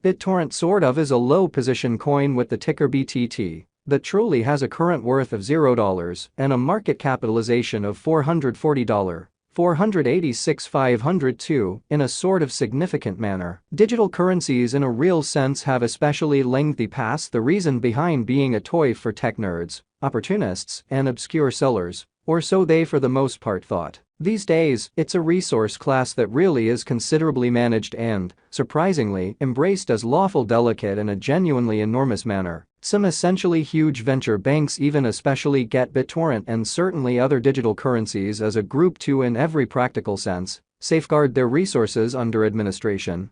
BitTorrent sort of is a low-position coin with the ticker BTT that truly has a current worth of $0 and a market capitalization of $440. 486,502 in a sort of significant manner. Digital currencies in a real sense have especially lengthy past the reason behind being a toy for tech nerds, opportunists, and obscure sellers, or so they for the most part thought. These days, it's a resource class that really is considerably managed and, surprisingly, embraced as lawful delicate in a genuinely enormous manner. Some essentially huge venture banks even especially get BitTorrent and certainly other digital currencies as a group to in every practical sense, safeguard their resources under administration,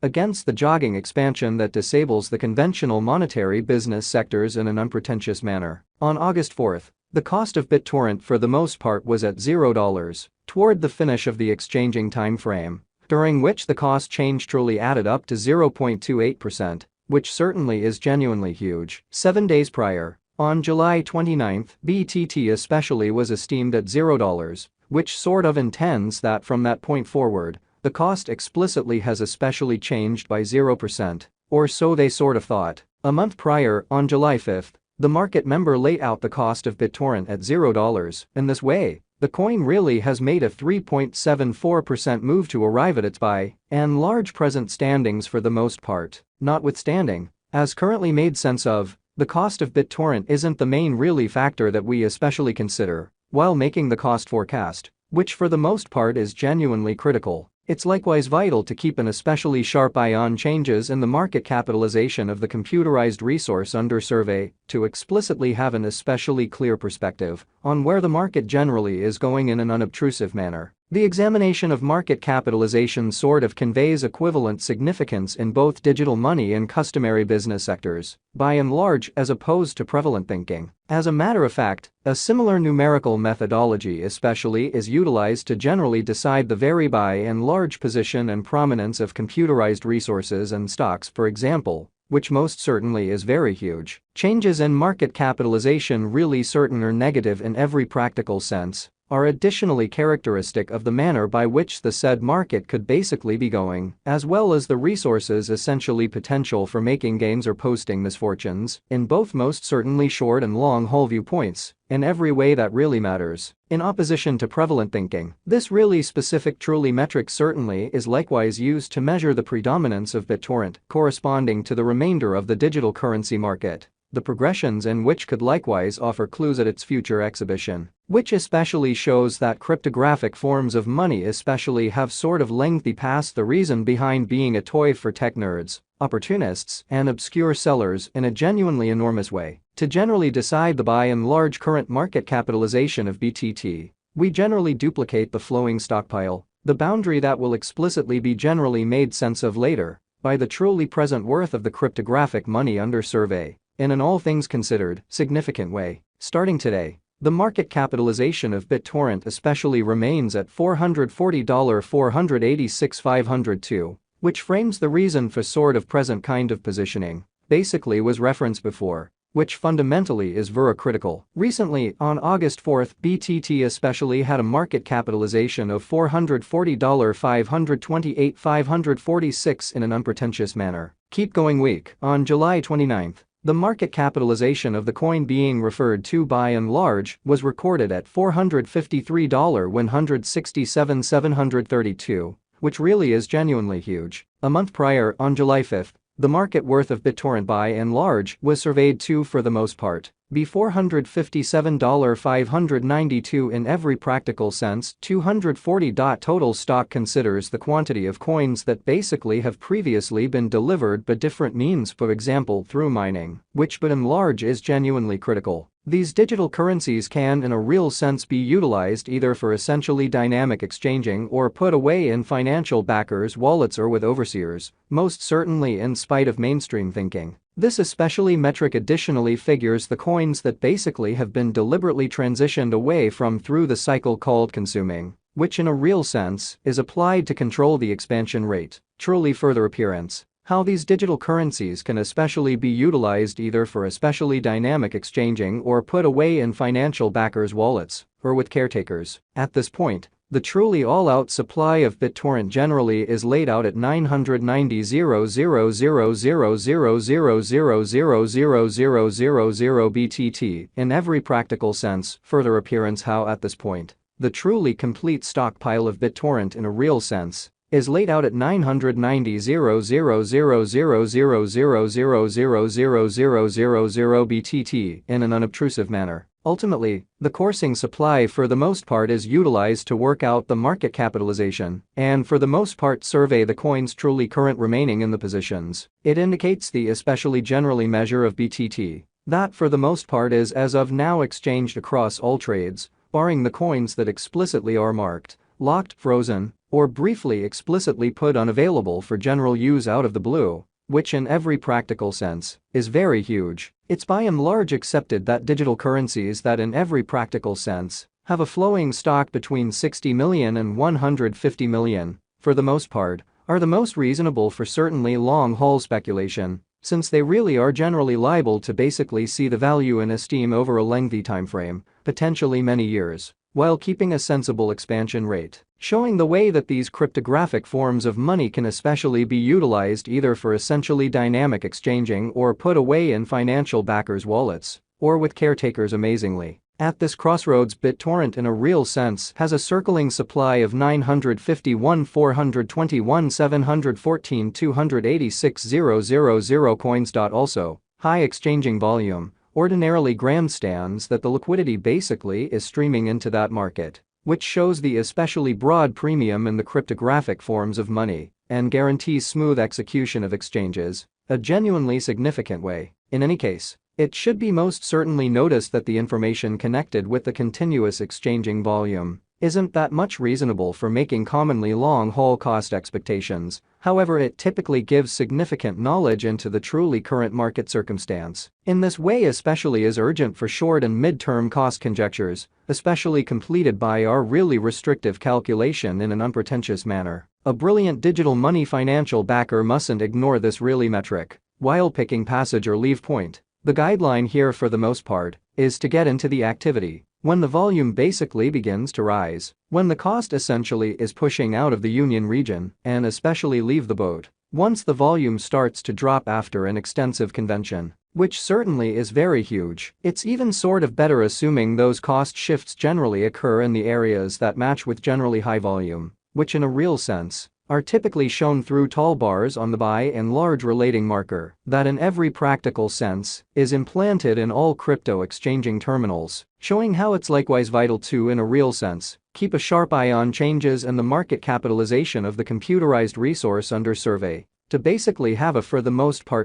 against the jogging expansion that disables the conventional monetary business sectors in an unpretentious manner. On August 4, the cost of BitTorrent for the most part was at $0, toward the finish of the exchanging time frame, during which the cost change truly added up to 0.28%. Which certainly is genuinely huge. 7 days prior, on July 29, BTT especially was esteemed at $0, which sort of intends that from that point forward, the cost explicitly has especially changed by 0%, or so they sort of thought. A month prior, on July 5, the market member laid out the cost of BitTorrent at $0. In this way, the coin really has made a 3.74% move to arrive at its by and large present standings for the most part. Notwithstanding, as currently made sense of, the cost of BitTorrent isn't the main really factor that we especially consider while making the cost forecast, which for the most part is genuinely critical. It's likewise vital to keep an especially sharp eye on changes in the market capitalization of the computerized resource under survey to explicitly have an especially clear perspective on where the market generally is going in an unobtrusive manner. The examination of market capitalization sort of conveys equivalent significance in both digital money and customary business sectors, by and large as opposed to prevalent thinking. As a matter of fact, a similar numerical methodology especially is utilized to generally decide the very by and large position and prominence of computerized resources and stocks, for example, which most certainly is very huge. Changes in market capitalization, really certain or negative in every practical sense, are additionally characteristic of the manner by which the said market could basically be going, as well as the resources essentially potential for making gains or posting misfortunes, in both most certainly short and long-haul viewpoints, in every way that really matters. In opposition to prevalent thinking, this really specific truly metric certainly is likewise used to measure the predominance of BitTorrent corresponding to the remainder of the digital currency market, the progressions in which could likewise offer clues at its future exhibition, which especially shows that cryptographic forms of money especially have sort of lengthy past the reason behind being a toy for tech nerds, opportunists, and obscure sellers in a genuinely enormous way. To generally decide the by and large current market capitalization of BTT, we generally duplicate the flowing stockpile, the boundary that will explicitly be generally made sense of later, by the truly present worth of the cryptographic money under survey, in an all things considered, significant way. Starting today, the market capitalization of BitTorrent especially remains at $440 486,502, which frames the reason for sort of present kind of positioning, basically was referenced before, which fundamentally is very critical. Recently, on August 4, BTT especially had a market capitalization of $440 528,546 in an unpretentious manner. Keep going week. On July 29, the market capitalization of the coin being referred to by and large was recorded at $453 167,732, which really is genuinely huge. A month prior, on July 5, the market worth of BitTorrent by and large was surveyed to for the most part be $457 592 in every practical sense. 240. Total stock considers the quantity of coins that basically have previously been delivered by different means, for example through mining, which by and large is genuinely critical. These digital currencies can in a real sense be utilized either for essentially dynamic exchanging or put away in financial backers' wallets or with overseers, most certainly in spite of mainstream thinking. This especially metric additionally figures the coins that basically have been deliberately transitioned away from through the cycle called consuming, which in a real sense is applied to control the expansion rate. Truly further appearance. How these digital currencies can especially be utilized either for especially dynamic exchanging or put away in financial backers' wallets, or with caretakers. At this point, The truly all-out supply of Bittorrent generally is laid out at 990,000,000,000,000,000 BTT in every practical sense. Further appearance how at this point, the truly complete stockpile of Bittorrent in a real sense is laid out at 990,000,000,000,000,000,000 BTT in an unobtrusive manner. Ultimately, the coursing supply for the most part is utilized to work out the market capitalization and for the most part survey the coins truly current remaining in the positions. It indicates the especially generally measure of BTT that for the most part is as of now exchanged across all trades, barring the coins that explicitly are marked, locked, frozen, or briefly explicitly put unavailable for general use out of the blue, which in every practical sense is very huge. It's by and large accepted that digital currencies that in every practical sense have a flowing stock between 60 million and 150 million, for the most part, are the most reasonable for certainly long-haul speculation, since they really are generally liable to basically see the value in esteem over a lengthy timeframe, potentially many years, while keeping a sensible expansion rate, showing the way that these cryptographic forms of money can especially be utilized either for essentially dynamic exchanging or put away in financial backers' wallets, or with caretakers amazingly. At this crossroads, Bittorrent in a real sense has a circling supply of 951,421,714,286,000 coins. Also, high exchanging volume ordinarily grandstands that the liquidity basically is streaming into that market, which shows the especially broad premium in the cryptographic forms of money and guarantees smooth execution of exchanges, a genuinely significant way. In any case, it should be most certainly noticed that the information connected with the continuous exchanging volume isn't that much reasonable for making commonly long-haul cost expectations. However, it typically gives significant knowledge into the truly current market circumstance. In this way, especially is urgent for short and mid-term cost conjectures, especially completed by our really restrictive calculation in an unpretentious manner. A brilliant digital money financial backer mustn't ignore this really metric while picking passage or leave point. The guideline here for the most part is to get into the activity when the volume basically begins to rise, when the cost essentially is pushing out of the union region, and especially leave the boat once the volume starts to drop after an extensive convention, which certainly is very huge. It's even sort of better assuming those cost shifts generally occur in the areas that match with generally high volume, which in a real sense are typically shown through tall bars on the by and large relating marker that in every practical sense is implanted in all crypto exchanging terminals, showing how it's likewise vital to, in a real sense, keep a sharp eye on changes in the market capitalization of the computerized resource under survey, to basically have a for the most part